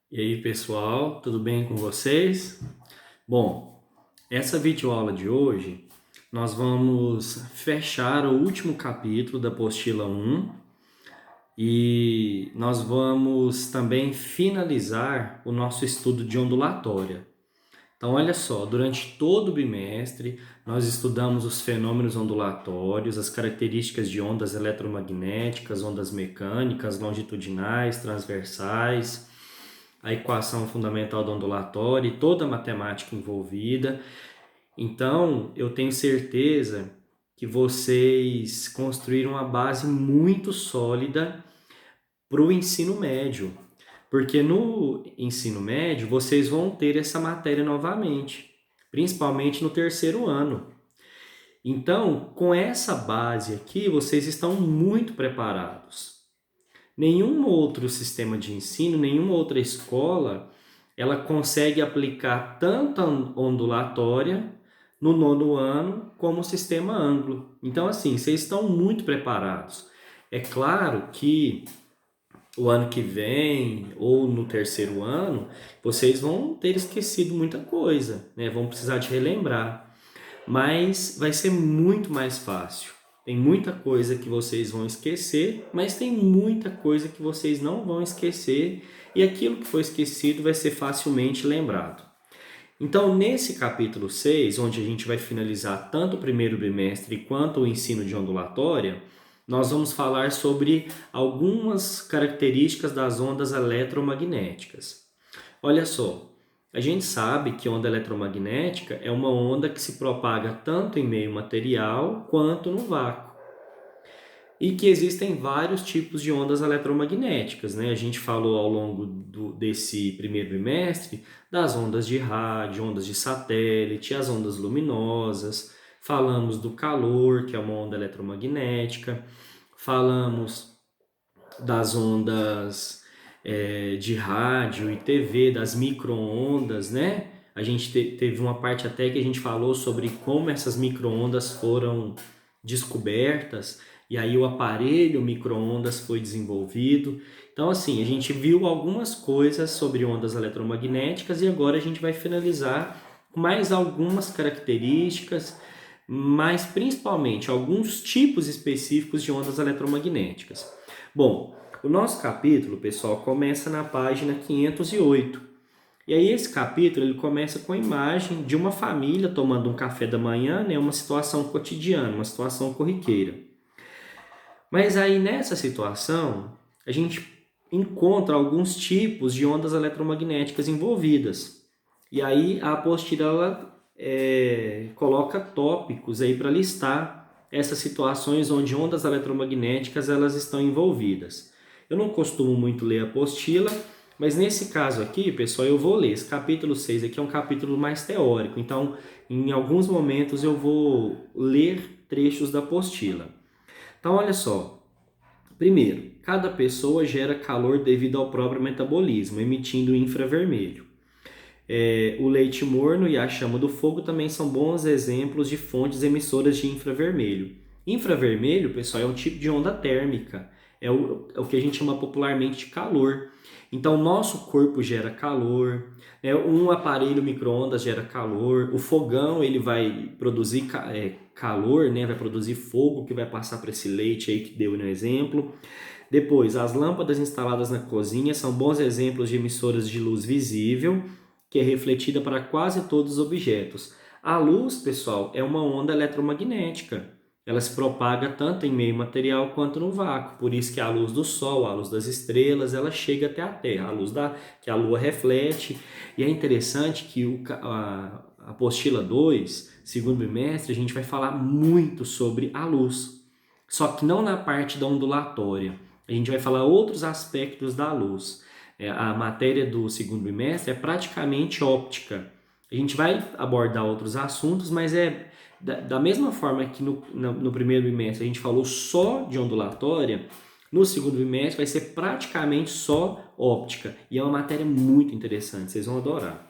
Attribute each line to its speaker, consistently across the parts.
Speaker 1: E aí, pessoal, tudo bem com vocês? Bom, essa videoaula de hoje nós vamos fechar o último capítulo da apostila 1 e nós vamos também finalizar o nosso estudo de ondulatória. Então, olha só, durante todo o bimestre nós estudamos os fenômenos ondulatórios, as características de ondas eletromagnéticas, ondas mecânicas, longitudinais, transversais, a equação fundamental da ondulatória e toda a matemática envolvida. Então, eu tenho certeza que vocês construíram uma base muito sólida para o ensino médio, porque no ensino médio vocês vão ter essa matéria novamente, principalmente no terceiro ano. Então, com essa base aqui, vocês estão muito preparados. Nenhum outro sistema de ensino, nenhuma outra escola, ela consegue aplicar tanto a ondulatória no nono ano como o sistema ângulo. Então, assim, vocês estão muito preparados. É claro que o ano que vem ou no terceiro ano, vocês vão ter esquecido muita coisa, né? Vão precisar de relembrar, mas vai ser muito mais fácil. Tem muita coisa que vocês vão esquecer, mas tem muita coisa que vocês não vão esquecer e aquilo que foi esquecido vai ser facilmente lembrado. Então, nesse capítulo 6, onde a gente vai finalizar tanto o primeiro bimestre quanto o ensino de ondulatória, nós vamos falar sobre algumas características das ondas eletromagnéticas. Olha só, a gente sabe que onda eletromagnética é uma onda que se propaga tanto em meio material quanto no vácuo. E que existem vários tipos de ondas eletromagnéticas, né? A gente falou ao longo desse primeiro bimestre das ondas de rádio, ondas de satélite, as ondas luminosas, falamos do calor, que é uma onda eletromagnética, falamos das ondas de rádio e TV, das micro-ondas, né? A gente teve uma parte até que a gente falou sobre como essas micro-ondas foram descobertas, e aí o aparelho micro-ondas foi desenvolvido. Então, assim, a gente viu algumas coisas sobre ondas eletromagnéticas e agora a gente vai finalizar com mais algumas características, mas principalmente alguns tipos específicos de ondas eletromagnéticas. Bom, o nosso capítulo, pessoal, começa na página 508. E aí esse capítulo ele começa com a imagem de uma família tomando um café da manhã, né, uma situação cotidiana, uma situação corriqueira. Mas aí nessa situação, a gente encontra alguns tipos de ondas eletromagnéticas envolvidas. E aí a apostila coloca tópicos aí para listar essas situações onde ondas eletromagnéticas elas estão envolvidas. Eu não costumo muito ler a apostila, mas nesse caso aqui, pessoal, eu vou ler. Esse capítulo 6 aqui é um capítulo mais teórico, então em alguns momentos eu vou ler trechos da apostila. Então, olha só. Primeiro, cada pessoa gera calor devido ao próprio metabolismo, emitindo infravermelho. O leite morno e a chama do fogo também são bons exemplos de fontes emissoras de infravermelho. Infravermelho, pessoal, é um tipo de onda térmica, é o que a gente chama popularmente de calor. Então, nosso corpo gera calor, um aparelho micro-ondas gera calor, o fogão ele vai produzir calor, né? Vai produzir fogo que vai passar para esse leite aí que deu no exemplo. Depois, as lâmpadas instaladas na cozinha são bons exemplos de emissoras de luz visível, que é refletida para quase todos os objetos. A luz, pessoal, é uma onda eletromagnética. Ela se propaga tanto em meio material quanto no vácuo. Por isso que a luz do sol, a luz das estrelas, ela chega até a Terra. A luz que a Lua reflete. E é interessante que a apostila 2, segundo bimestre, a gente vai falar muito sobre a luz. Só que não na parte da ondulatória. A gente vai falar outros aspectos da luz. A matéria do segundo bimestre é praticamente óptica. A gente vai abordar outros assuntos, mas é da mesma forma que no primeiro bimestre a gente falou só de ondulatória, no segundo bimestre vai ser praticamente só óptica. E é uma matéria muito interessante, vocês vão adorar.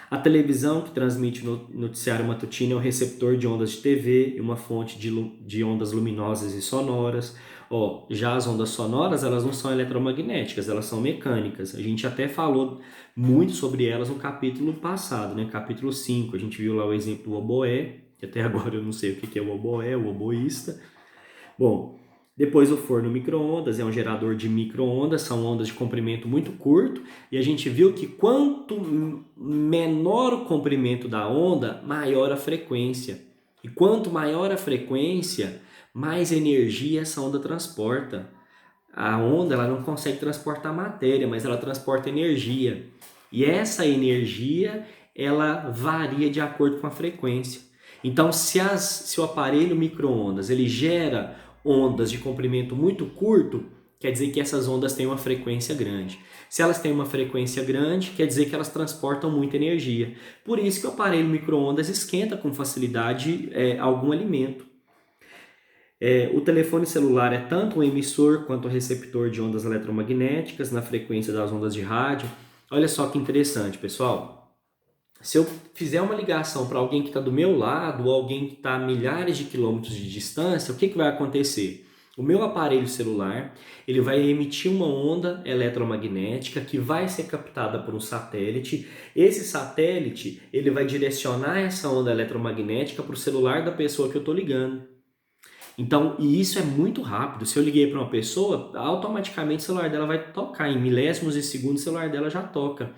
Speaker 1: A televisão, que transmite noticiário matutino, é um receptor de ondas de TV e uma fonte de ondas luminosas e sonoras. Ó, já as ondas sonoras, elas não são eletromagnéticas, elas são mecânicas. A gente até falou muito sobre elas no capítulo passado, né? Capítulo 5, a gente viu lá o exemplo do oboé, que até agora eu não sei o que é o oboé, o oboísta. Bom, depois o forno micro-ondas, é um gerador de micro-ondas, são ondas de comprimento muito curto, e a gente viu que quanto menor o comprimento da onda, maior a frequência. E quanto maior a frequência, mais energia essa onda transporta. A onda ela não consegue transportar matéria, mas ela transporta energia. E essa energia ela varia de acordo com a frequência. Então, se o aparelho micro-ondas ele gera ondas de comprimento muito curto, quer dizer que essas ondas têm uma frequência grande. Se elas têm uma frequência grande, quer dizer que elas transportam muita energia. Por isso que o aparelho micro-ondas esquenta com facilidade algum alimento. O telefone celular é tanto um emissor quanto um receptor de ondas eletromagnéticas na frequência das ondas de rádio. Olha só que interessante, pessoal. Se eu fizer uma ligação para alguém que está do meu lado ou alguém que está a milhares de quilômetros de distância, o que vai acontecer? O meu aparelho celular ele vai emitir uma onda eletromagnética que vai ser captada por um satélite. Esse satélite ele vai direcionar essa onda eletromagnética para o celular da pessoa que eu estou ligando. Então, e isso é muito rápido. Se eu liguei para uma pessoa, automaticamente o celular dela vai tocar. Em milésimos de segundo, o celular dela já toca.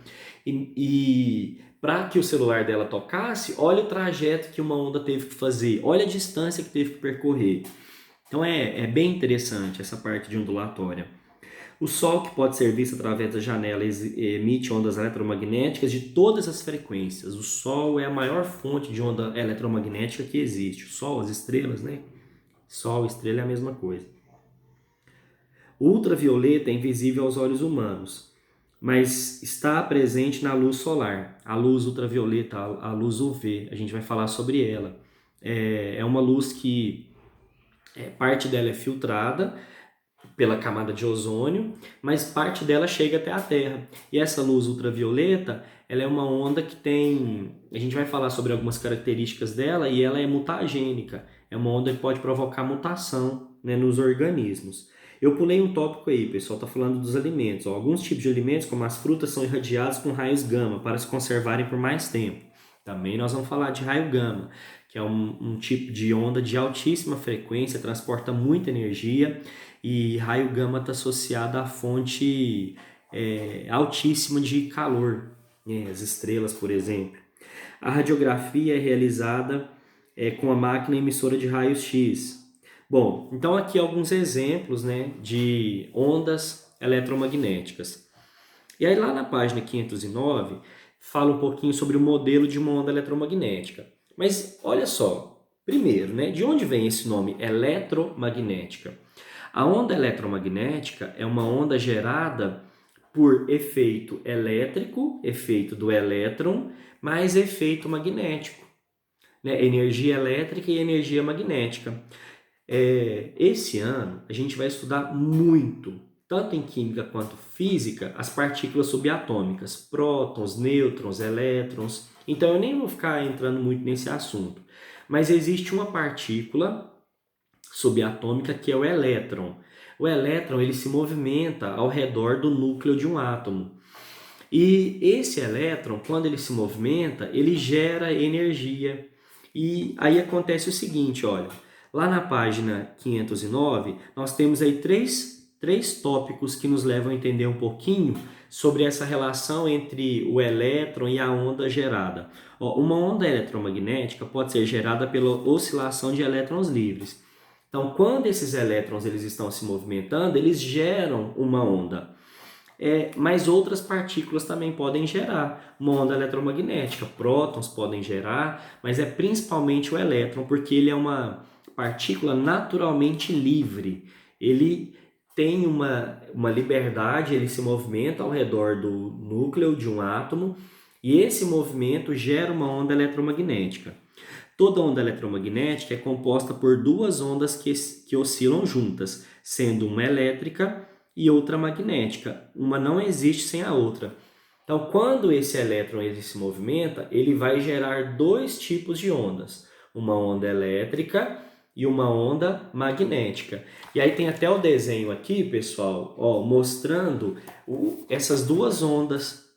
Speaker 1: E para que o celular dela tocasse, olha o trajeto que uma onda teve que fazer, olha a distância que teve que percorrer. Então é bem interessante essa parte de ondulatória. O Sol, que pode ser visto através da janela, emite ondas eletromagnéticas de todas as frequências. O Sol é a maior fonte de onda eletromagnética que existe. O Sol, as estrelas, né? Sol, estrela é a mesma coisa. O ultravioleta é invisível aos olhos humanos, mas está presente na luz solar. A luz ultravioleta, a luz UV, a gente vai falar sobre ela. É uma luz que parte dela é filtrada pela camada de ozônio, mas parte dela chega até a Terra. E essa luz ultravioleta, ela é uma onda que tem... A gente vai falar sobre algumas características dela e ela é mutagênica. É uma onda que pode provocar mutação, né, nos organismos. Eu pulei um tópico aí, pessoal, está falando dos alimentos. Ó, alguns tipos de alimentos, como as frutas, são irradiados com raios gama para se conservarem por mais tempo. Também nós vamos falar de raio gama, que é um tipo de onda de altíssima frequência, transporta muita energia, e raio gama está associado à fonte altíssima de calor, né? As estrelas, por exemplo. A radiografia é realizada com a máquina emissora de raios-x. Bom, então aqui alguns exemplos, né, de ondas eletromagnéticas. E aí lá na página 509 fala um pouquinho sobre o modelo de uma onda eletromagnética. Mas olha só, primeiro, né, de onde vem esse nome eletromagnética? A onda eletromagnética é uma onda gerada por efeito elétrico, efeito do elétron, mais efeito magnético, né? Energia elétrica e energia magnética. Esse ano a gente vai estudar muito, tanto em química quanto física, as partículas subatômicas, prótons, nêutrons, elétrons. Então eu nem vou ficar entrando muito nesse assunto. Mas existe uma partícula subatômica que é o elétron. O elétron ele se movimenta ao redor do núcleo de um átomo. E esse elétron, quando ele se movimenta, ele gera energia. E aí acontece o seguinte, olha, lá na página 509, nós temos aí três tópicos que nos levam a entender um pouquinho sobre essa relação entre o elétron e a onda gerada. Uma onda eletromagnética pode ser gerada pela oscilação de elétrons livres. Então, quando esses elétrons eles estão se movimentando, eles geram uma onda. Mas outras partículas também podem gerar uma onda eletromagnética. Prótons podem gerar, mas é principalmente o elétron, porque ele é uma partícula naturalmente livre. Ele tem uma liberdade, ele se movimenta ao redor do núcleo de um átomo e esse movimento gera uma onda eletromagnética. Toda onda eletromagnética é composta por duas ondas que oscilam juntas, sendo uma elétrica e outra magnética. Uma não existe sem a outra. Então, quando esse elétron ele se movimenta, ele vai gerar dois tipos de ondas. Uma onda elétrica e uma onda magnética. E aí tem até o desenho aqui, pessoal, ó, mostrando essas duas ondas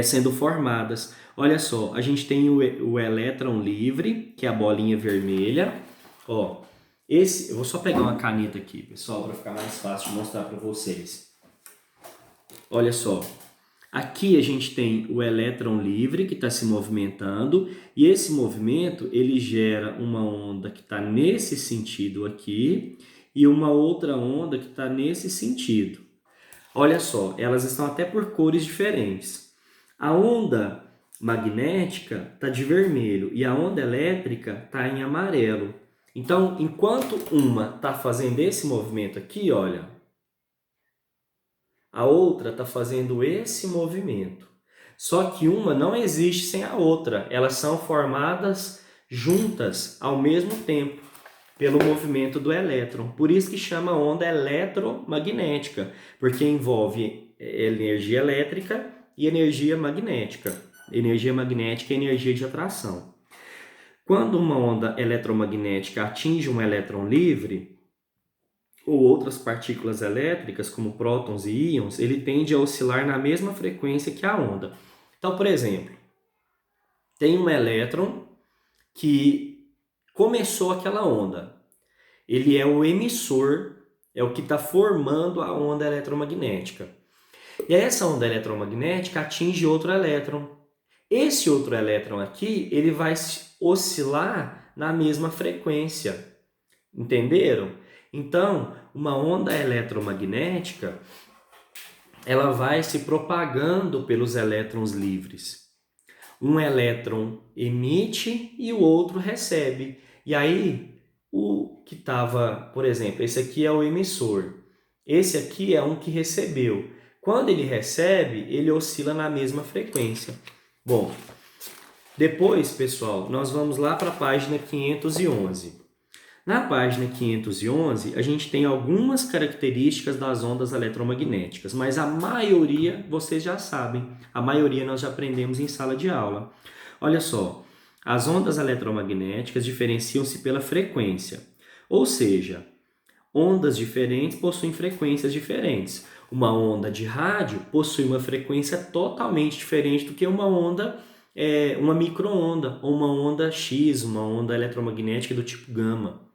Speaker 1: sendo formadas. Olha só, a gente tem o elétron livre, que é a bolinha vermelha. Ó, eu vou só pegar uma caneta aqui, pessoal, para ficar mais fácil de mostrar para vocês. Olha só, aqui a gente tem o elétron livre que está se movimentando e esse movimento ele gera uma onda que está nesse sentido aqui e uma outra onda que está nesse sentido. Olha só, elas estão até por cores diferentes. A onda magnética está de vermelho e a onda elétrica está em amarelo. Então, enquanto uma está fazendo esse movimento aqui, olha, a outra está fazendo esse movimento. Só que uma não existe sem a outra. Elas são formadas juntas ao mesmo tempo pelo movimento do elétron. Por isso que chama onda eletromagnética, porque envolve energia elétrica e energia magnética. Energia magnética e energia de atração. Quando uma onda eletromagnética atinge um elétron livre, ou outras partículas elétricas, como prótons e íons, ele tende a oscilar na mesma frequência que a onda. Então, por exemplo, tem um elétron que começou aquela onda. Ele é o emissor, é o que está formando a onda eletromagnética. E aí essa onda eletromagnética atinge outro elétron. Esse outro elétron aqui, ele vai oscilar na mesma frequência. Entenderam? Então, uma onda eletromagnética, ela vai se propagando pelos elétrons livres. Um elétron emite e o outro recebe. E aí, o que estava, por exemplo, esse aqui é o emissor. Esse aqui é um que recebeu. Quando ele recebe, ele oscila na mesma frequência. Bom, depois, pessoal, nós vamos lá para a página 511. Na página 511, a gente tem algumas características das ondas eletromagnéticas, mas a maioria vocês já sabem, a maioria nós já aprendemos em sala de aula. Olha só, as ondas eletromagnéticas diferenciam-se pela frequência, ou seja, ondas diferentes possuem frequências diferentes. Uma onda de rádio possui uma frequência totalmente diferente do que uma onda, uma micro-onda, ou uma onda X, uma onda eletromagnética do tipo gama,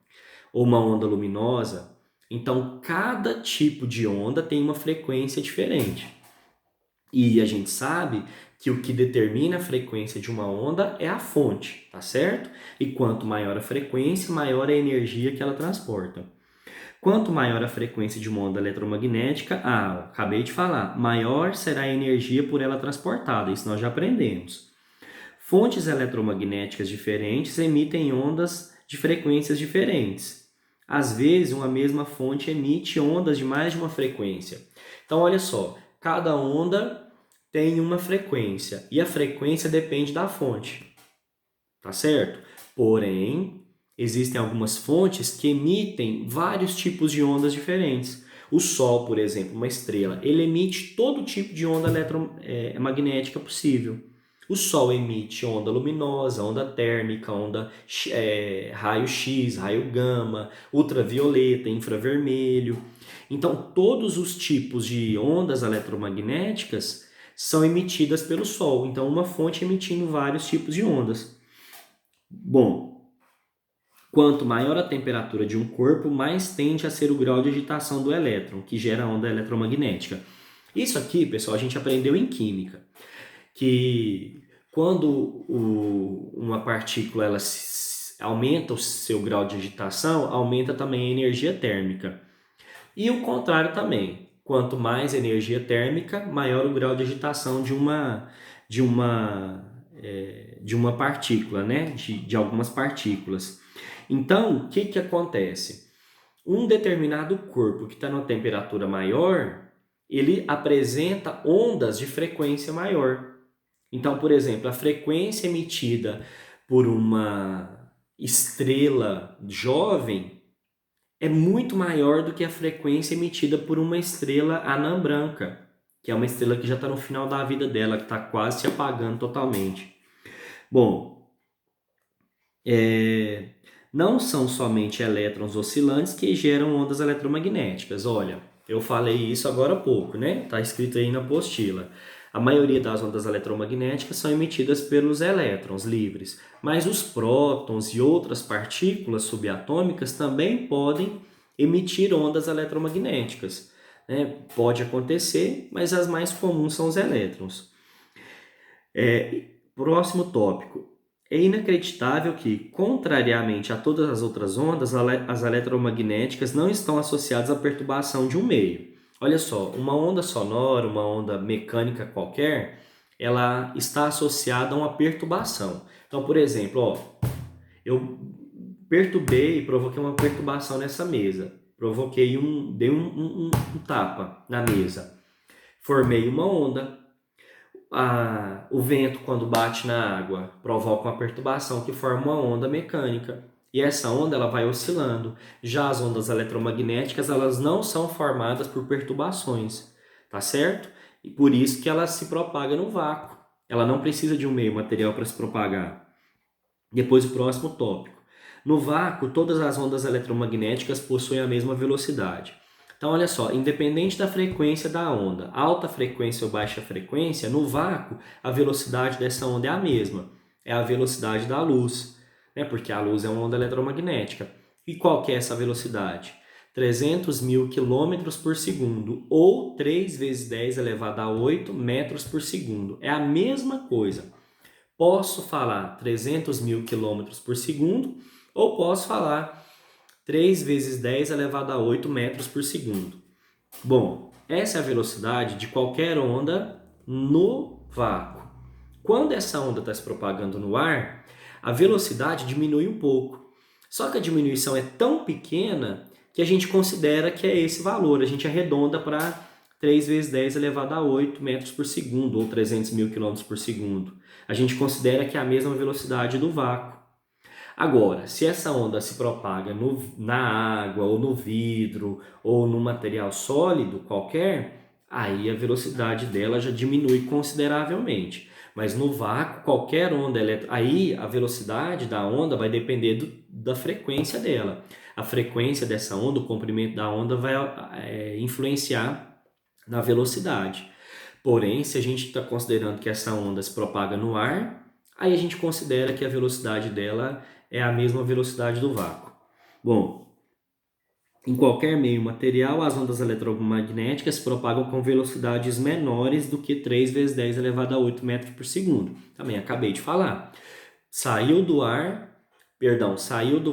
Speaker 1: ou uma onda luminosa. Então, cada tipo de onda tem uma frequência diferente. E a gente sabe que o que determina a frequência de uma onda é a fonte, tá certo? E quanto maior a frequência, maior a energia que ela transporta. Quanto maior a frequência de uma onda eletromagnética, acabei de falar, maior será a energia por ela transportada, isso nós já aprendemos. Fontes eletromagnéticas diferentes emitem ondas de frequências diferentes. Às vezes, uma mesma fonte emite ondas de mais de uma frequência. Então, olha só, cada onda tem uma frequência e a frequência depende da fonte, tá certo? Porém, existem algumas fontes que emitem vários tipos de ondas diferentes. O Sol, por exemplo, uma estrela, ele emite todo tipo de onda eletromagnética possível. O Sol emite onda luminosa, onda térmica, onda raio-x, raio gama, ultravioleta, infravermelho. Então, todos os tipos de ondas eletromagnéticas são emitidas pelo Sol. Então, uma fonte emitindo vários tipos de ondas. Bom, quanto maior a temperatura de um corpo, mais tende a ser o grau de agitação do elétron, que gera a onda eletromagnética. Isso aqui, pessoal, a gente aprendeu em química, que quando uma partícula ela aumenta o seu grau de agitação, aumenta também a energia térmica. E o contrário também. Quanto mais energia térmica, maior o grau de agitação de uma partícula, né? De algumas partículas. Então, o que acontece? Um determinado corpo que está numa temperatura maior, ele apresenta ondas de frequência maior. Então, por exemplo, a frequência emitida por uma estrela jovem é muito maior do que a frequência emitida por uma estrela anã branca, que é uma estrela que já está no final da vida dela, que está quase se apagando totalmente. Bom, Não são somente elétrons oscilantes que geram ondas eletromagnéticas. Olha, eu falei isso agora há pouco, né? Está escrito aí na apostila. A maioria das ondas eletromagnéticas são emitidas pelos elétrons livres, mas os prótons e outras partículas subatômicas também podem emitir ondas eletromagnéticas, né? Pode acontecer, mas as mais comuns são os elétrons. Próximo tópico. É inacreditável que, contrariamente a todas as outras ondas, as eletromagnéticas não estão associadas à perturbação de um meio. Olha só, uma onda sonora, uma onda mecânica qualquer, ela está associada a uma perturbação. Então, por exemplo, eu perturbei e provoquei uma perturbação nessa mesa. Dei um tapa na mesa. Formei uma onda. O vento, quando bate na água, provoca uma perturbação que forma uma onda mecânica. E essa onda ela vai oscilando. Já as ondas eletromagnéticas, elas não são formadas por perturbações, tá certo? E por isso que ela se propaga no vácuo. Ela não precisa de um meio material para se propagar. Depois o próximo tópico. No vácuo, todas as ondas eletromagnéticas possuem a mesma velocidade. Então, olha só, independente da frequência da onda, alta frequência ou baixa frequência, no vácuo, a velocidade dessa onda é a mesma. É a velocidade da luz, né? Porque a luz é uma onda eletromagnética. E qual que é essa velocidade? 300 mil quilômetros por segundo, ou 3 vezes 10 elevado a 8 metros por segundo. É a mesma coisa. Posso falar 300 mil quilômetros por segundo, ou posso falar 3 vezes 10 elevado a 8 metros por segundo. Bom, essa é a velocidade de qualquer onda no vácuo. Quando essa onda está se propagando no ar, a velocidade diminui um pouco. Só que a diminuição é tão pequena que a gente considera que é esse valor. A gente arredonda para 3 vezes 10 elevado a 8 metros por segundo, ou 300 mil quilômetros por segundo. A gente considera que é a mesma velocidade do vácuo. Agora, se essa onda se propaga na água, ou no vidro, ou no material sólido qualquer, aí a velocidade dela já diminui consideravelmente. Mas no vácuo, qualquer onda elétrica, aí a velocidade da onda vai depender da frequência dela. A frequência dessa onda, o comprimento da onda vai influenciar na velocidade. Porém, se a gente está considerando que essa onda se propaga no ar, aí a gente considera que a velocidade dela é a mesma velocidade do vácuo. Bom, em qualquer meio material, as ondas eletromagnéticas se propagam com velocidades menores do que 3 vezes 10 elevado a 8 metros por segundo. Também acabei de falar. Saiu do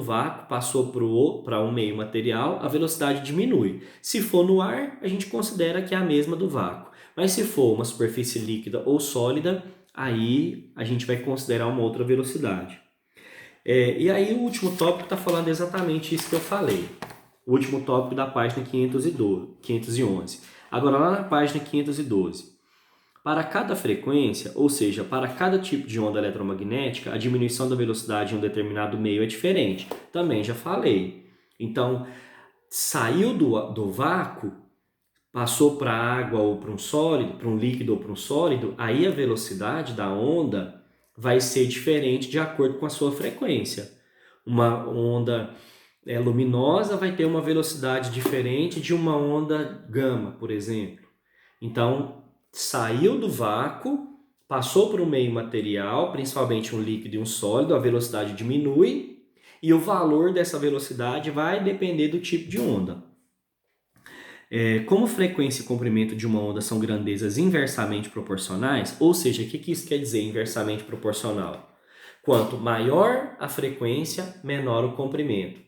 Speaker 1: vácuo, passou para um meio material, a velocidade diminui. Se for no ar, a gente considera que é a mesma do vácuo. Mas se for uma superfície líquida ou sólida, aí a gente vai considerar uma outra velocidade. E aí o último tópico está falando exatamente isso que eu falei. O último tópico da página 511. Agora lá na página 512. Para cada frequência, ou seja, para cada tipo de onda eletromagnética, a diminuição da velocidade em um determinado meio é diferente. Também já falei. Então, saiu do vácuo, passou para a água ou para um sólido, para um líquido ou para um sólido, aí a velocidade da onda vai ser diferente de acordo com a sua frequência. Uma onda luminosa vai ter uma velocidade diferente de uma onda gama, por exemplo. Então, saiu do vácuo, passou para o meio material, principalmente um líquido e um sólido, a velocidade diminui e o valor dessa velocidade vai depender do tipo de onda. Como frequência e comprimento de uma onda são grandezas inversamente proporcionais, ou seja, o que isso quer dizer inversamente proporcional? Quanto maior a frequência, menor o comprimento.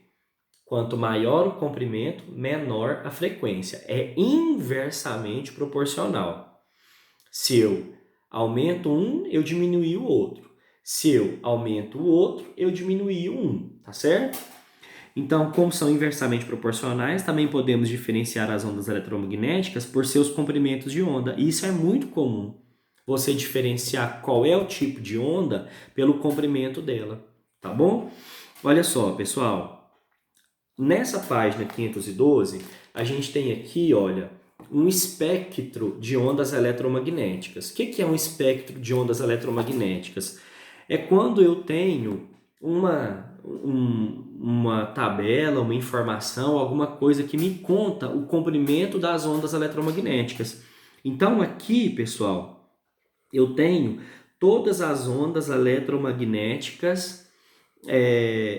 Speaker 1: Quanto maior o comprimento, menor a frequência. É inversamente proporcional. Se eu aumento um, eu diminuo o outro. Se eu aumento o outro, eu diminuo um, tá certo? Então, como são inversamente proporcionais, também podemos diferenciar as ondas eletromagnéticas por seus comprimentos de onda. E isso é muito comum, você diferenciar qual é o tipo de onda pelo comprimento dela, tá bom? Olha só, pessoal, nessa página 512, a gente tem aqui, olha, um espectro de ondas eletromagnéticas. O que é um espectro de ondas eletromagnéticas? É quando eu tenho uma tabela, uma informação, alguma coisa que me conta o comprimento das ondas eletromagnéticas. Então aqui, pessoal, eu tenho todas as ondas eletromagnéticas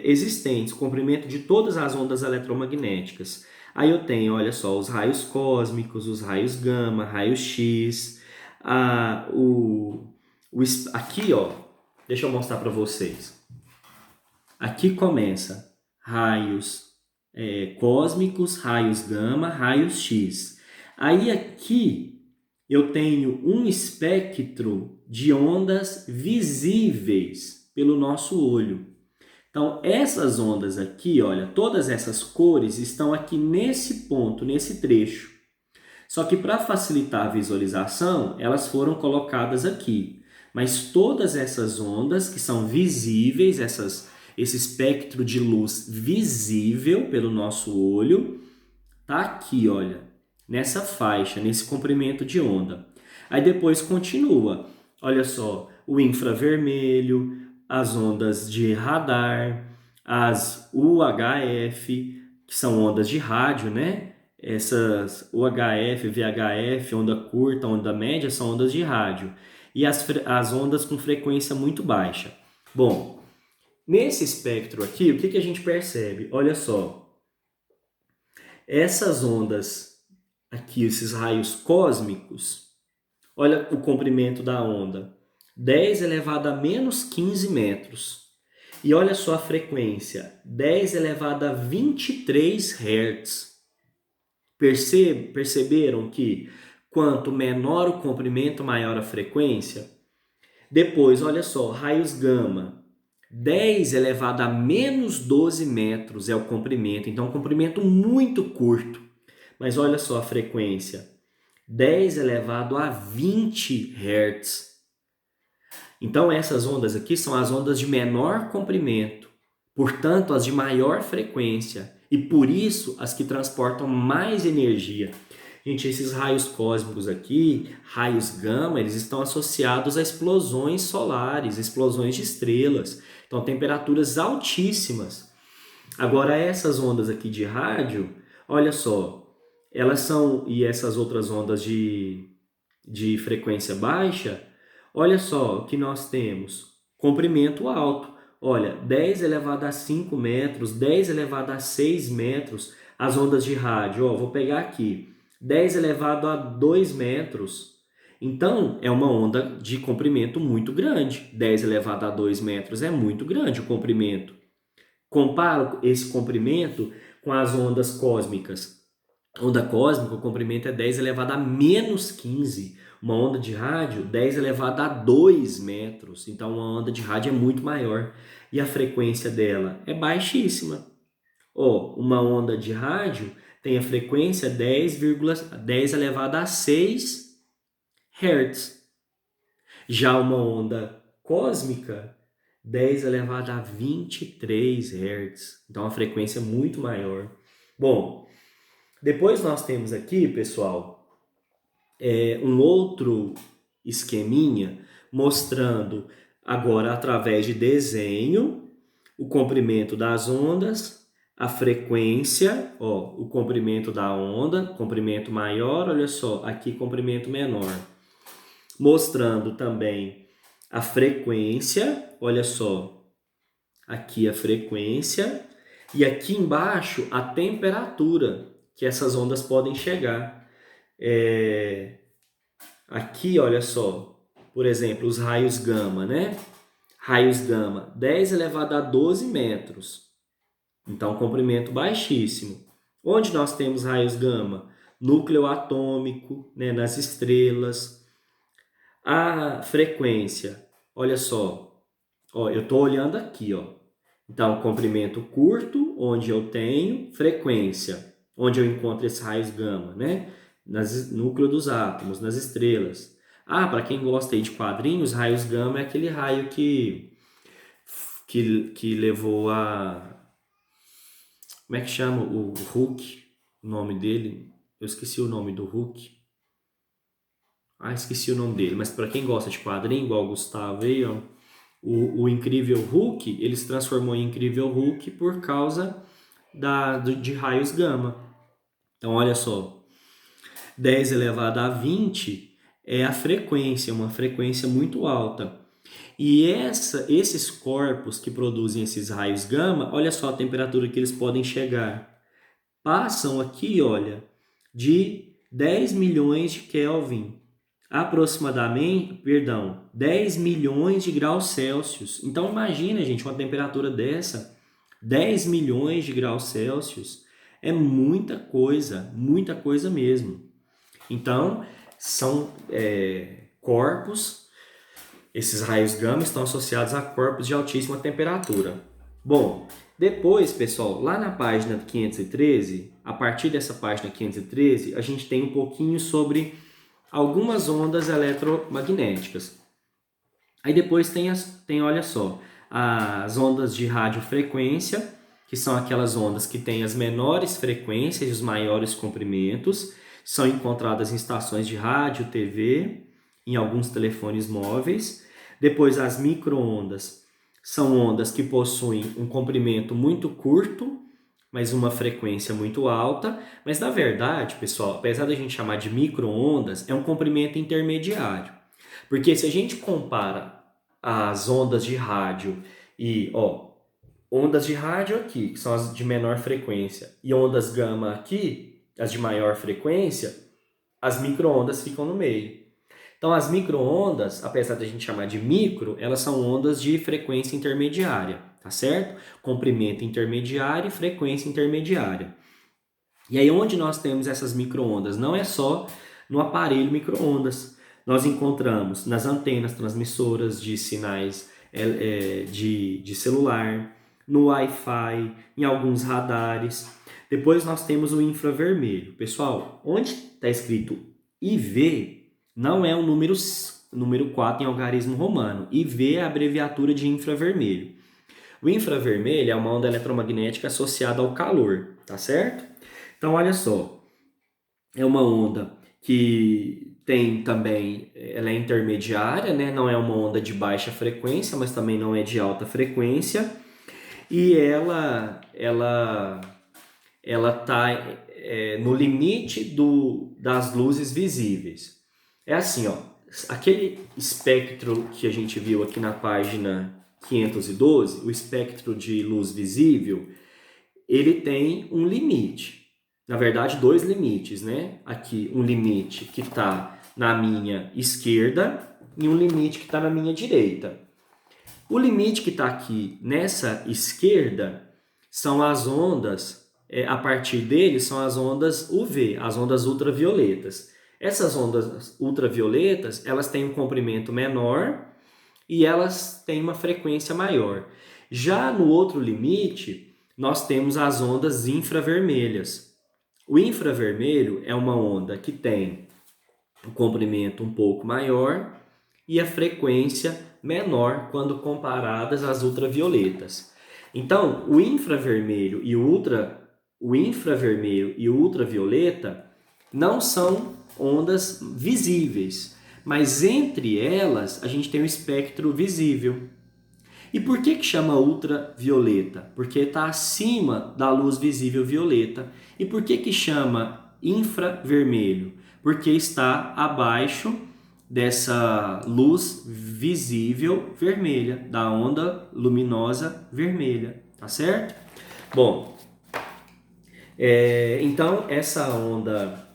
Speaker 1: existentes, o comprimento de todas as ondas eletromagnéticas. Aí eu tenho, olha só, os raios cósmicos, os raios gama, raios X, aqui, ó, deixa eu mostrar para vocês. Aqui começa raios cósmicos, raios gama, raios X. Aí aqui eu tenho um espectro de ondas visíveis pelo nosso olho. Então, essas ondas aqui, olha, todas essas cores estão aqui nesse ponto, nesse trecho. Só que para facilitar a visualização, elas foram colocadas aqui. Mas todas essas ondas que são visíveis, esse espectro de luz visível pelo nosso olho, tá aqui, olha, nessa faixa, nesse comprimento de onda. Aí depois continua, olha só, o infravermelho, as ondas de radar, as UHF, que são ondas de rádio, né? Essas UHF, VHF, onda curta, onda média, são ondas de rádio. E as ondas com frequência muito baixa. Bom, nesse espectro aqui, o que a gente percebe? Olha só, essas ondas aqui, esses raios cósmicos, olha o comprimento da onda, 10 elevado a menos 15 metros. E olha só a frequência, 10 elevado a 23 Hz. Perceberam que quanto menor o comprimento, maior a frequência? Depois, olha só, raios gama, 10 elevado a menos 12 metros é o comprimento, então um comprimento muito curto. Mas olha só a frequência, 10 elevado a 20 Hz. Então essas ondas aqui são as ondas de menor comprimento, portanto as de maior frequência e por isso as que transportam mais energia. Gente, esses raios cósmicos aqui, raios gama, eles estão associados a explosões solares, explosões de estrelas, então temperaturas altíssimas. Agora essas ondas aqui de rádio, olha só, elas são, e essas outras ondas de frequência baixa, olha só o que nós temos, comprimento alto. Olha, 10 elevado a 5 metros, 10 elevado a 6 metros, as ondas de rádio. Ó, vou pegar aqui, 10 elevado a 2 metros. Então, é uma onda de comprimento muito grande. 10 elevado a 2 metros é muito grande o comprimento. Comparo esse comprimento com as ondas cósmicas. Onda cósmica, o comprimento é 10 elevado a menos 15. Uma onda de rádio, 10 elevado a 2 metros. Então, uma onda de rádio é muito maior. E a frequência dela é baixíssima. Uma onda de rádio tem a frequência 10 elevado a 6 Hz. Já uma onda cósmica, 10 elevado a 23 Hz. Então, a frequência é muito maior. Bom, depois nós temos aqui, pessoal, um outro esqueminha mostrando agora através de desenho o comprimento das ondas, a frequência, o comprimento da onda, comprimento maior, olha só, aqui comprimento menor. Mostrando também a frequência, olha só, aqui a frequência e aqui embaixo a temperatura que essas ondas podem chegar. Aqui, olha só, por exemplo, os raios gama, né? Raios gama, 10 elevado a 12 metros. Então, comprimento baixíssimo. Onde nós temos raios gama? Núcleo atômico, né, nas estrelas. A frequência, olha só, eu estou olhando aqui, Então, comprimento curto, onde eu tenho frequência, onde eu encontro esses raios gama, né? Núcleo dos átomos, nas estrelas. Para quem gosta aí de quadrinhos, raios gama é aquele raio que levou a... Como é que chama? O Hulk, o nome dele. Eu esqueci o nome do Hulk. Esqueci o nome dele. Mas para quem gosta de quadrinho, igual o Gustavo aí, o incrível Hulk, ele se transformou em incrível Hulk por causa de raios gama. Então, olha só, 10 elevado a 20 é a frequência, uma frequência muito alta. E esses corpos que produzem esses raios gama, olha só a temperatura que eles podem chegar. Passam aqui, olha, de 10 milhões de Kelvin, aproximadamente, 10 milhões de graus Celsius. Então imagina, gente, uma temperatura dessa, 10 milhões de graus Celsius, é muita coisa mesmo. Então, são corpos, esses raios gama estão associados a corpos de altíssima temperatura. Bom, depois, pessoal, lá na página 513, a partir dessa página 513, a gente tem um pouquinho sobre algumas ondas eletromagnéticas. Aí depois tem, olha só, as ondas de radiofrequência, que são aquelas ondas que têm as menores frequências e os maiores comprimentos, são encontradas em estações de rádio, TV, em alguns telefones móveis. Depois as micro-ondas, são ondas que possuem um comprimento muito curto, mas uma frequência muito alta. Mas na verdade, pessoal, apesar da gente chamar de micro-ondas, é um comprimento intermediário. Porque se a gente compara as ondas de rádio e, ondas de rádio aqui, que são as de menor frequência, e ondas gama aqui, as de maior frequência, as micro-ondas ficam no meio. Então, as micro-ondas, apesar de a gente chamar de micro, elas são ondas de frequência intermediária, tá certo? Comprimento intermediário e frequência intermediária. E aí, onde nós temos essas micro-ondas? Não é só no aparelho micro-ondas. Nós encontramos nas antenas transmissoras de sinais de celular, no Wi-Fi, em alguns radares. Depois nós temos o infravermelho. Pessoal, onde está escrito IV, não é o número 4 em algarismo romano. IV é a abreviatura de infravermelho. O infravermelho é uma onda eletromagnética associada ao calor, tá certo? Então, olha só, é uma onda que tem também, ela é intermediária, né? Não é uma onda de baixa frequência, mas também não é de alta frequência. E ela está no limite das luzes visíveis. É assim, aquele espectro que a gente viu aqui na página 512, o espectro de luz visível, ele tem um limite. Na verdade, 2 limites, né? Aqui, um limite que está na minha esquerda e um limite que está na minha direita. O limite que está aqui nessa esquerda são as ondas, a partir dele são as ondas UV, as ondas ultravioletas. Essas ondas ultravioletas, elas têm um comprimento menor e elas têm uma frequência maior. Já no outro limite, nós temos as ondas infravermelhas. O infravermelho é uma onda que tem um comprimento um pouco maior e a frequência menor quando comparadas às ultravioletas. Então, o infravermelho e o ultravioleta não são ondas visíveis, mas entre elas a gente tem o espectro visível. E por que chama ultravioleta? Porque está acima da luz visível violeta. E por que chama infravermelho? Porque está abaixo dessa luz visível vermelha, da onda luminosa vermelha, tá certo? Bom, então essa onda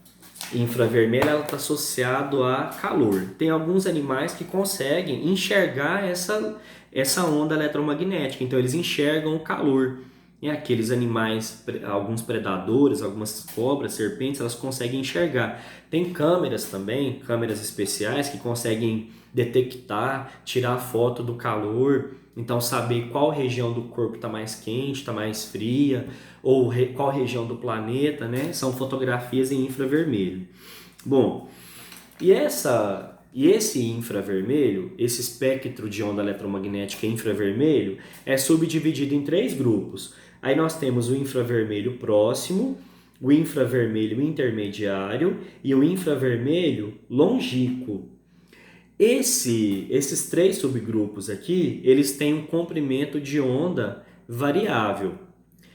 Speaker 1: infravermelha está associado a calor. Tem alguns animais que conseguem enxergar essa onda eletromagnética, então eles enxergam o calor. E aqueles animais, alguns predadores, algumas cobras, serpentes, elas conseguem enxergar. Tem câmeras também, câmeras especiais que conseguem detectar, tirar foto do calor, então saber qual região do corpo está mais quente, está mais fria, ou qual região do planeta, né? São fotografias em infravermelho. Bom, e esse infravermelho, esse espectro de onda eletromagnética infravermelho, é subdividido em 3 grupos. Aí nós temos o infravermelho próximo, o infravermelho intermediário e o infravermelho longínquo. Esses três subgrupos aqui, eles têm um comprimento de onda variável.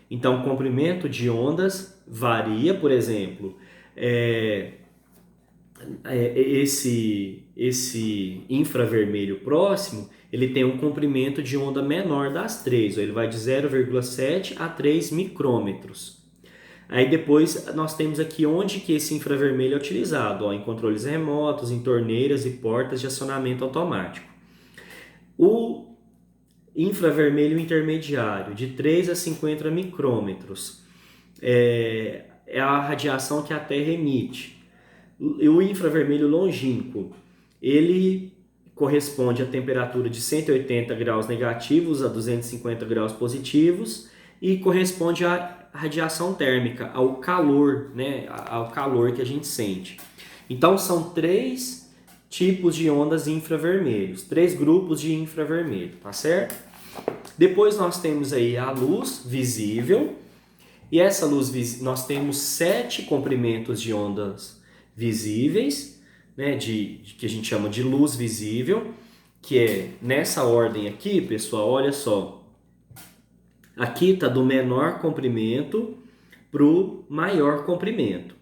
Speaker 1: Então, o comprimento de ondas varia, por exemplo, esse infravermelho próximo, ele tem um comprimento de onda menor das três, ele vai de 0,7 a 3 micrômetros. Aí depois nós temos aqui onde que esse infravermelho é utilizado, ó, em controles remotos, em torneiras e portas de acionamento automático. O infravermelho intermediário, de 3 a 50 micrômetros, é a radiação que a Terra emite. O infravermelho longínquo, ele corresponde à temperatura de 180 graus negativos a 250 graus positivos e corresponde à radiação térmica, ao calor, né, ao calor que a gente sente. Então são três tipos de ondas infravermelhos, três grupos de infravermelho, tá certo? Depois nós temos aí a luz visível, e essa luz nós temos 7 comprimentos de ondas visíveis, né, que a gente chama de luz visível, que é nessa ordem aqui, pessoal, olha só. Aqui está do menor comprimento para o maior comprimento.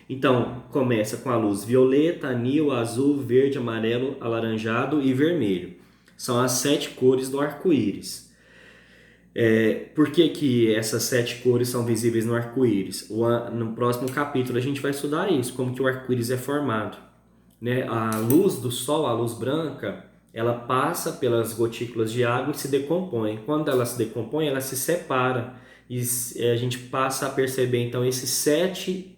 Speaker 1: Então, começa com a luz violeta, anil, azul, verde, amarelo, alaranjado e vermelho. São as 7 cores do arco-íris. Por que essas 7 cores são visíveis no arco-íris? No próximo capítulo a gente vai estudar isso, como que o arco-íris é formado. Né? A luz do sol, a luz branca, ela passa pelas gotículas de água e se decompõe. Quando ela se decompõe, ela se separa. E a gente passa a perceber, então, esses 7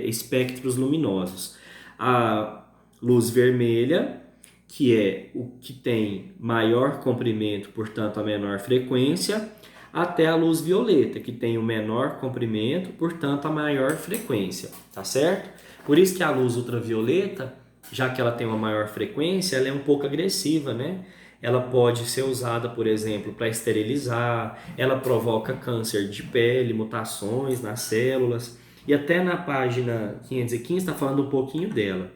Speaker 1: espectros luminosos. A luz vermelha, que é o que tem maior comprimento, portanto, a menor frequência, até a luz violeta, que tem o menor comprimento, portanto, a maior frequência. Tá certo? Por isso que a luz ultravioleta, já que ela tem uma maior frequência, ela é um pouco agressiva, né? Ela pode ser usada, por exemplo, para esterilizar, ela provoca câncer de pele, mutações nas células. E até na página 515 está falando um pouquinho dela.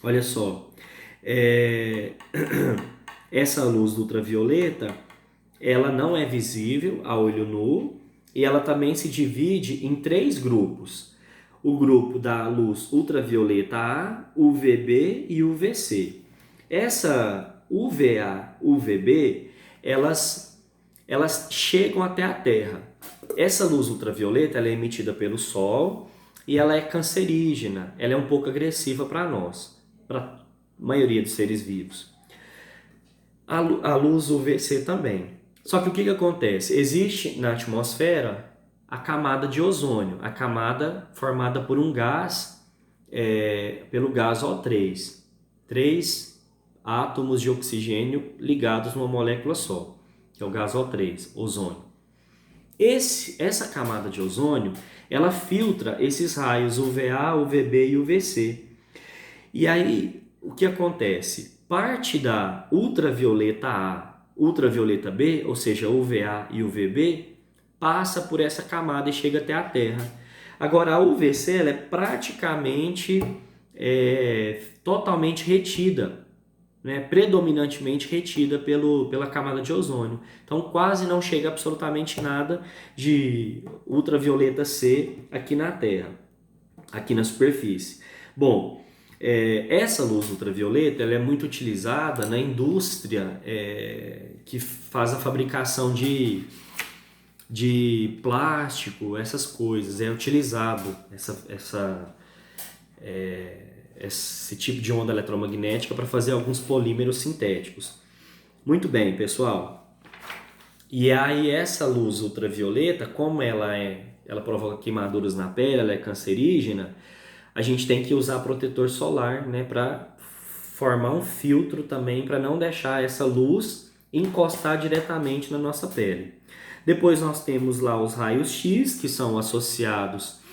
Speaker 1: Olha só, essa luz ultravioleta, ela não é visível a olho nu e ela também se divide em 3 grupos. O grupo da luz ultravioleta A, UVB e UVC. Essa UVA, UVB, elas chegam até a Terra. Essa luz ultravioleta ela é emitida pelo Sol e ela é cancerígena, ela é um pouco agressiva para nós, para a maioria dos seres vivos. A luz UVC também. Só que o que acontece? Existe na atmosfera a camada de ozônio, a camada formada por um gás, pelo gás O3. 3 átomos de oxigênio ligados numa molécula só, que é o gás O3, ozônio. Essa camada de ozônio, ela filtra esses raios UVA, UVB e UVC. E aí, o que acontece? Parte da ultravioleta A, ultravioleta B, ou seja, UVA e UVB, passa por essa camada e chega até a Terra. Agora, a UVC ela é praticamente totalmente retida, né? Predominantemente retida pela camada de ozônio. Então, quase não chega absolutamente nada de ultravioleta C aqui na Terra, aqui na superfície. Bom, essa luz ultravioleta ela é muito utilizada na indústria que faz a fabricação de plástico, essas coisas. É utilizado esse tipo de onda eletromagnética para fazer alguns polímeros sintéticos. Muito bem, pessoal. E aí essa luz ultravioleta, como ela provoca queimaduras na pele, ela é cancerígena, a gente tem que usar protetor solar, né, para formar um filtro também, para não deixar essa luz encostar diretamente na nossa pele. Depois nós temos lá os raios X, que são associados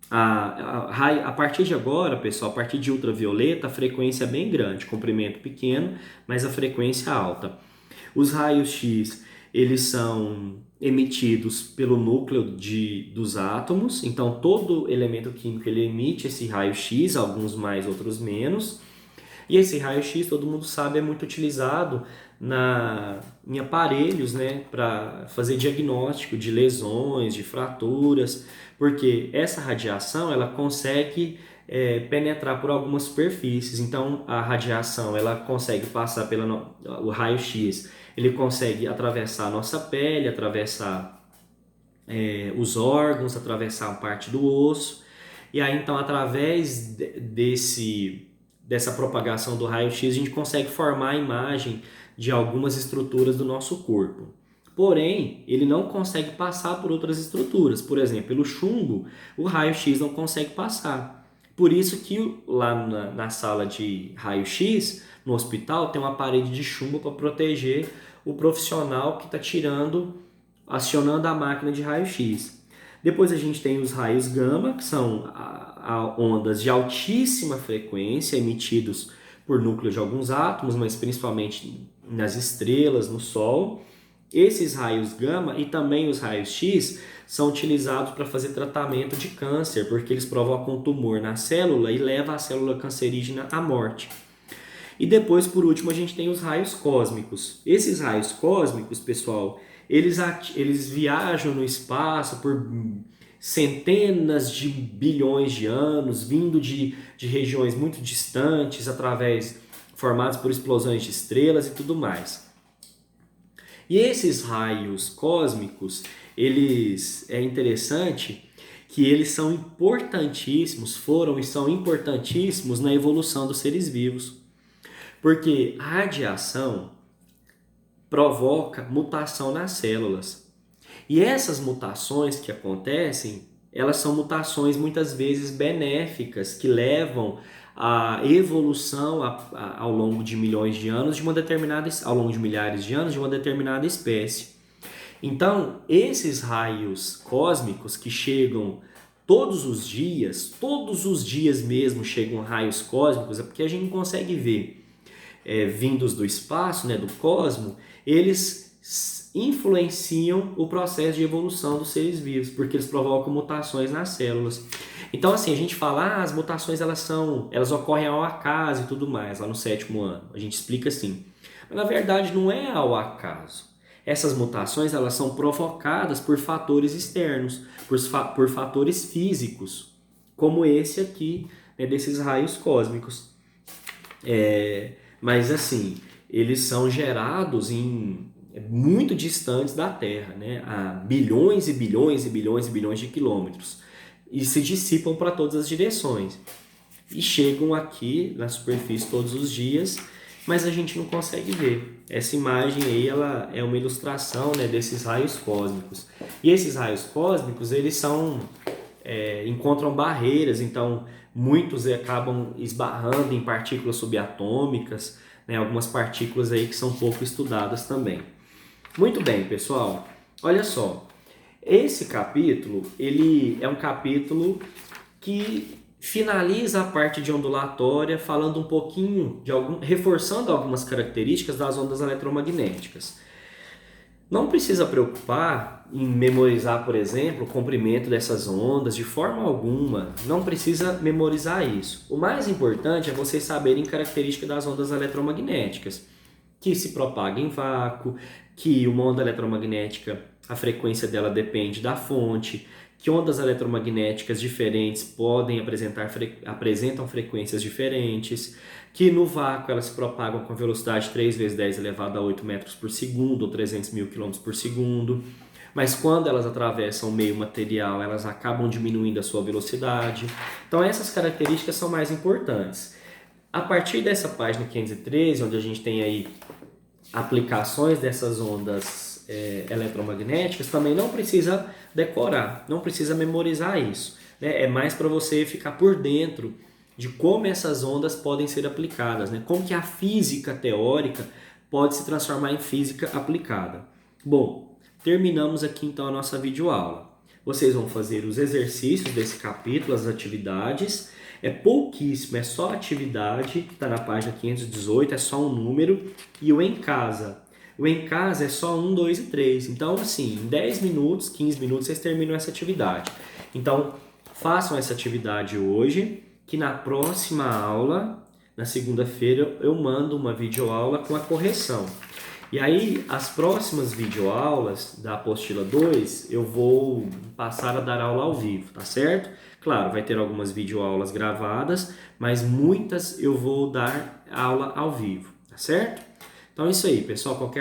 Speaker 1: a partir de agora, pessoal, a partir de ultravioleta, a frequência é bem grande, comprimento pequeno, mas a frequência alta. Os raios X, eles são emitidos pelo núcleo dos átomos, então todo elemento químico ele emite esse raio X, alguns mais, outros menos. E esse raio-x, todo mundo sabe, é muito utilizado em aparelhos, né, para fazer diagnóstico de lesões, de fraturas, porque essa radiação ela consegue penetrar por algumas superfícies. Então a radiação ela consegue passar o raio-x, ele consegue atravessar a nossa pele, atravessar os órgãos, atravessar a parte do osso. E aí então através dessa propagação do raio-x a gente consegue formar a imagem de algumas estruturas do nosso corpo. Porém, ele não consegue passar por outras estruturas. Por exemplo, pelo chumbo, o raio-x não consegue passar. Por isso que lá na sala de raio-x, no hospital, tem uma parede de chumbo para proteger o profissional que está acionando a máquina de raio-x. Depois a gente tem os raios gama, que são ondas de altíssima frequência emitidos por núcleos de alguns átomos, mas principalmente nas estrelas, no Sol. Esses raios gama e também os raios X são utilizados para fazer tratamento de câncer, porque eles provocam um tumor na célula e levam a célula cancerígena à morte. E depois, por último, a gente tem os raios cósmicos. Esses raios cósmicos, pessoal, eles viajam no espaço por centenas de bilhões de anos, vindo de regiões muito distantes, formados por explosões de estrelas e tudo mais. E esses raios cósmicos, é interessante que eles são importantíssimos, foram e são importantíssimos na evolução dos seres vivos. Porque a radiação provoca mutação nas células. E essas mutações que acontecem, elas são mutações muitas vezes benéficas, que levam à evolução ao longo de milhões de anos, ao longo de milhares de anos, de uma determinada espécie. Então, esses raios cósmicos que chegam todos os dias mesmo chegam raios cósmicos, é porque a gente não consegue ver vindos do espaço, né, do cosmo, eles influenciam o processo de evolução dos seres vivos, porque eles provocam mutações nas células. Então, assim, a gente fala, as mutações elas ocorrem ao acaso e tudo mais, lá no 7º ano. A gente explica assim. Mas, na verdade, não é ao acaso. Essas mutações elas são provocadas por fatores externos, por fatores físicos, como esse aqui, né, desses raios cósmicos. Mas, assim, eles são gerados muito distantes da Terra, né? A bilhões e bilhões e bilhões e bilhões de quilômetros, e se dissipam para todas as direções e chegam aqui na superfície todos os dias, mas a gente não consegue ver. Essa imagem aí ela é uma ilustração, né, desses raios cósmicos. E esses raios cósmicos eles encontram barreiras, então muitos acabam esbarrando em partículas subatômicas, né, algumas partículas aí que são pouco estudadas também. Muito bem, pessoal. Olha só, esse capítulo ele é um capítulo que finaliza a parte de ondulatória, falando um pouquinho reforçando algumas características das ondas eletromagnéticas. Não precisa preocupar em memorizar, por exemplo, o comprimento dessas ondas de forma alguma. Não precisa memorizar isso. O mais importante é vocês saberem características das ondas eletromagnéticas, que se propaga em vácuo, que uma onda eletromagnética, a frequência dela depende da fonte, que ondas eletromagnéticas diferentes apresentam frequências diferentes, que no vácuo elas se propagam com velocidade 3 vezes 10 elevado a 8 metros por segundo, ou 300 mil quilômetros por segundo, mas quando elas atravessam o meio material, elas acabam diminuindo a sua velocidade. Então essas características são mais importantes. A partir dessa página 513, onde a gente tem aí aplicações dessas ondas eletromagnéticas, também não precisa decorar, não precisa memorizar isso, né? É mais para você ficar por dentro de como essas ondas podem ser aplicadas, né? Como que a física teórica pode se transformar em física aplicada. Bom, terminamos aqui então a nossa videoaula. Vocês vão fazer os exercícios desse capítulo, as atividades. É pouquíssimo, é só atividade, que está na página 518, é só um número. E o em casa. O em casa é só 1, 2 e 3. Então, assim, em 10 minutos, 15 minutos, vocês terminam essa atividade. Então, façam essa atividade hoje, que na próxima aula na segunda-feira eu mando uma videoaula com a correção. E aí, as próximas videoaulas da apostila 2, eu vou passar a dar aula ao vivo, tá certo? Claro, vai ter algumas videoaulas gravadas, mas muitas eu vou dar aula ao vivo, tá certo? Então é isso aí, pessoal.